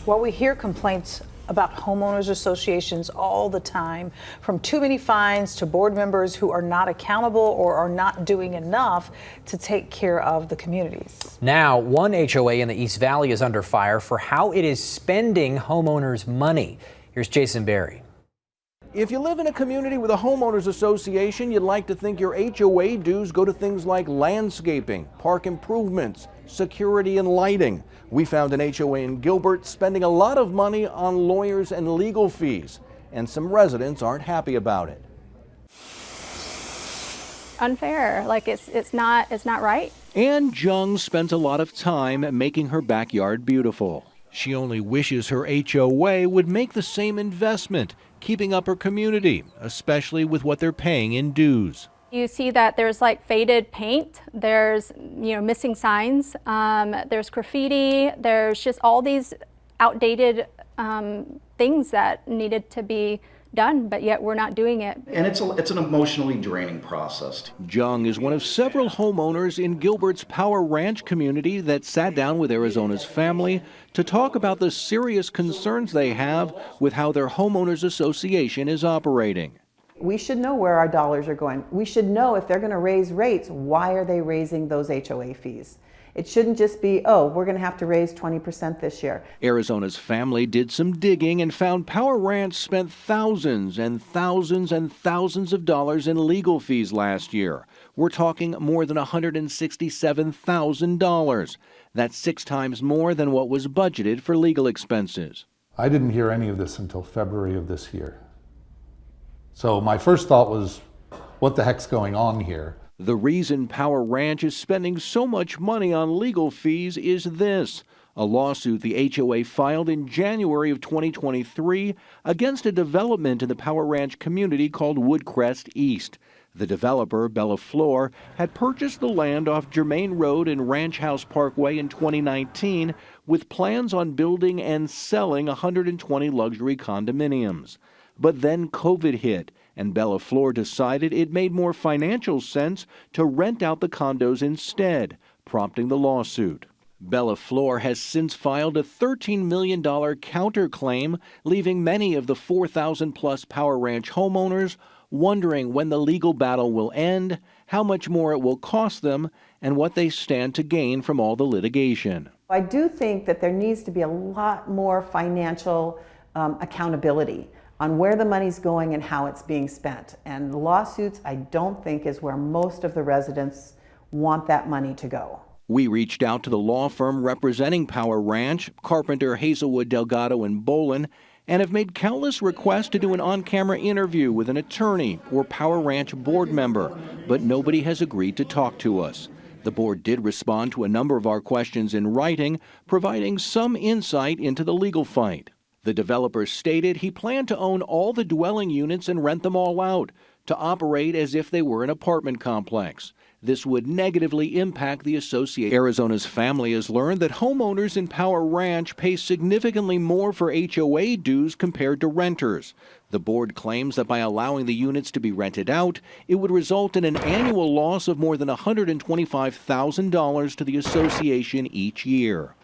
Well, we hear complaints about homeowners associations all the time, from too many fines to board members who are not accountable or are not doing enough to take care of the communities. Now, one HOA in the East Valley is under fire for how it is spending homeowners' money. Here's Jason Berry. If you live in a community with a homeowners association, you'd like to think your HOA dues go to things like landscaping, park improvements, security and lighting. We found an HOA in Gilbert spending a lot of money on lawyers and legal fees, and some residents aren't happy about it. Unfair, like it's not right. Ann Jung spent a lot of time making her backyard beautiful. She only wishes her HOA would make the same investment, keeping up her community, especially with what they're paying in dues. You see that there's like faded paint, there's missing signs, there's graffiti, there's just all these outdated things that needed to be done, but yet we're not doing it. And it's an emotionally draining process. Jung is one of several homeowners in Gilbert's Power Ranch community that sat down with Arizona's family to talk about the serious concerns they have with how their homeowners association is operating. We should know where our dollars are going. We should know if they're going to raise rates, why are they raising those HOA fees? It shouldn't just be, oh, we're going to have to raise 20% this year. Arizona's family did some digging and found Power Ranch spent thousands and thousands and thousands of dollars in legal fees last year. We're talking more than $167,000. That's 6 times more than what was budgeted for legal expenses. I didn't hear any of this until February of this year. So my first thought was, what the heck's going on here? The reason Power Ranch is spending so much money on legal fees is this: a lawsuit the HOA filed in January of 2023 against a development in the Power Ranch community called Woodcrest East. The developer, Bella Flor, had purchased the land off Germain Road and Ranch House Parkway in 2019 with plans on building and selling 120 luxury condominiums. But then COVID hit, and Bella Flor decided it made more financial sense to rent out the condos instead, prompting the lawsuit. Bella Flor has since filed a $13 million counterclaim, leaving many of the 4,000-plus Power Ranch homeowners wondering when the legal battle will end, how much more it will cost them, and what they stand to gain from all the litigation. I do think that there needs to be a lot more financial accountability on where the money's going and how it's being spent. And lawsuits, I don't think, is where most of the residents want that money to go. We reached out to the law firm representing Power Ranch, Carpenter Hazelwood, Delgado, and Bolen, and have made countless requests to do an on-camera interview with an attorney or Power Ranch board member, but nobody has agreed to talk to us. The board did respond to a number of our questions in writing, providing some insight into the legal fight. The developer stated he planned to own all the dwelling units and rent them all out, to operate as if they were an apartment complex. This would negatively impact the association. Arizona's family has learned that homeowners in Power Ranch pay significantly more for HOA dues compared to renters. The board claims that by allowing the units to be rented out, it would result in an annual loss of more than $125,000 to the association each year.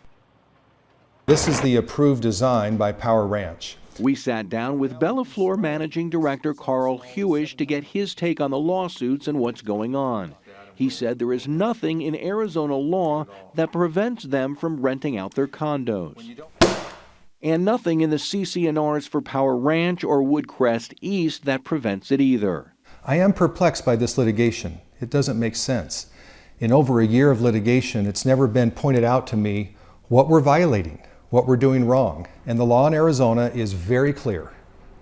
This is the approved design by Power Ranch. We sat down with Bella Flor Managing Director Carl Hewish to get his take on the lawsuits and what's going on. He said there is nothing in Arizona law that prevents them from renting out their condos. And nothing in the CCNRs for Power Ranch or Woodcrest East that prevents it either. I am perplexed by this litigation. It doesn't make sense. In over a year of litigation, it's never been pointed out to me what we're violating, what we're doing wrong. And the law in Arizona is very clear.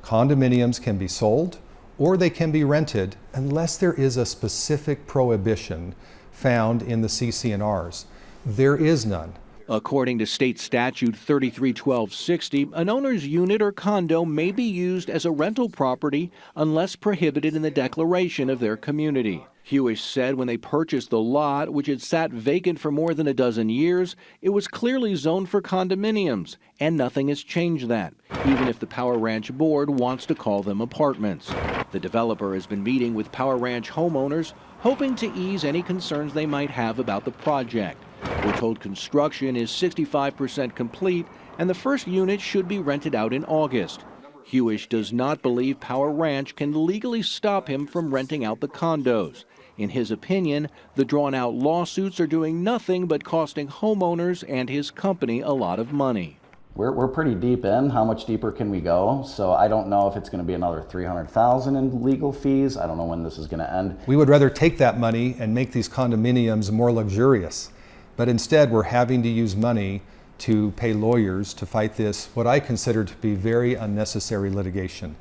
Condominiums can be sold or they can be rented unless there is a specific prohibition found in the CCNRs. There is none. According to state statute 33-1260, an owner's unit or condo may be used as a rental property unless prohibited in the declaration of their community. Hewish said when they purchased the lot, which had sat vacant for more than a dozen years, it was clearly zoned for condominiums, and nothing has changed that, even if the Power Ranch board wants to call them apartments. The developer has been meeting with Power Ranch homeowners, hoping to ease any concerns they might have about the project. We're told construction is 65% complete and the first unit should be rented out in August. Hewish does not believe Power Ranch can legally stop him from renting out the condos. In his opinion, the drawn-out lawsuits are doing nothing but costing homeowners and his company a lot of money. We're pretty deep in. How much deeper can we go? So I don't know if it's going to be another $300,000 in legal fees. I don't know when this is going to end. We would rather take that money and make these condominiums more luxurious. But instead, we're having to use money to pay lawyers to fight this, what I consider to be very unnecessary litigation.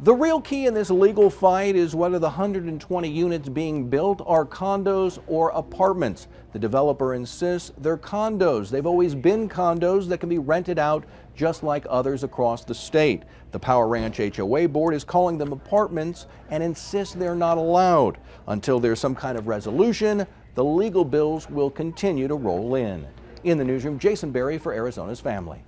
The real key in this legal fight is whether the 120 units being built are condos or apartments. The developer insists they're condos. They've always been condos that can be rented out just like others across the state. The Power Ranch HOA board is calling them apartments and insists they're not allowed. Until there's some kind of resolution, the legal bills will continue to roll in. In the newsroom, Jason Berry for Arizona's Family.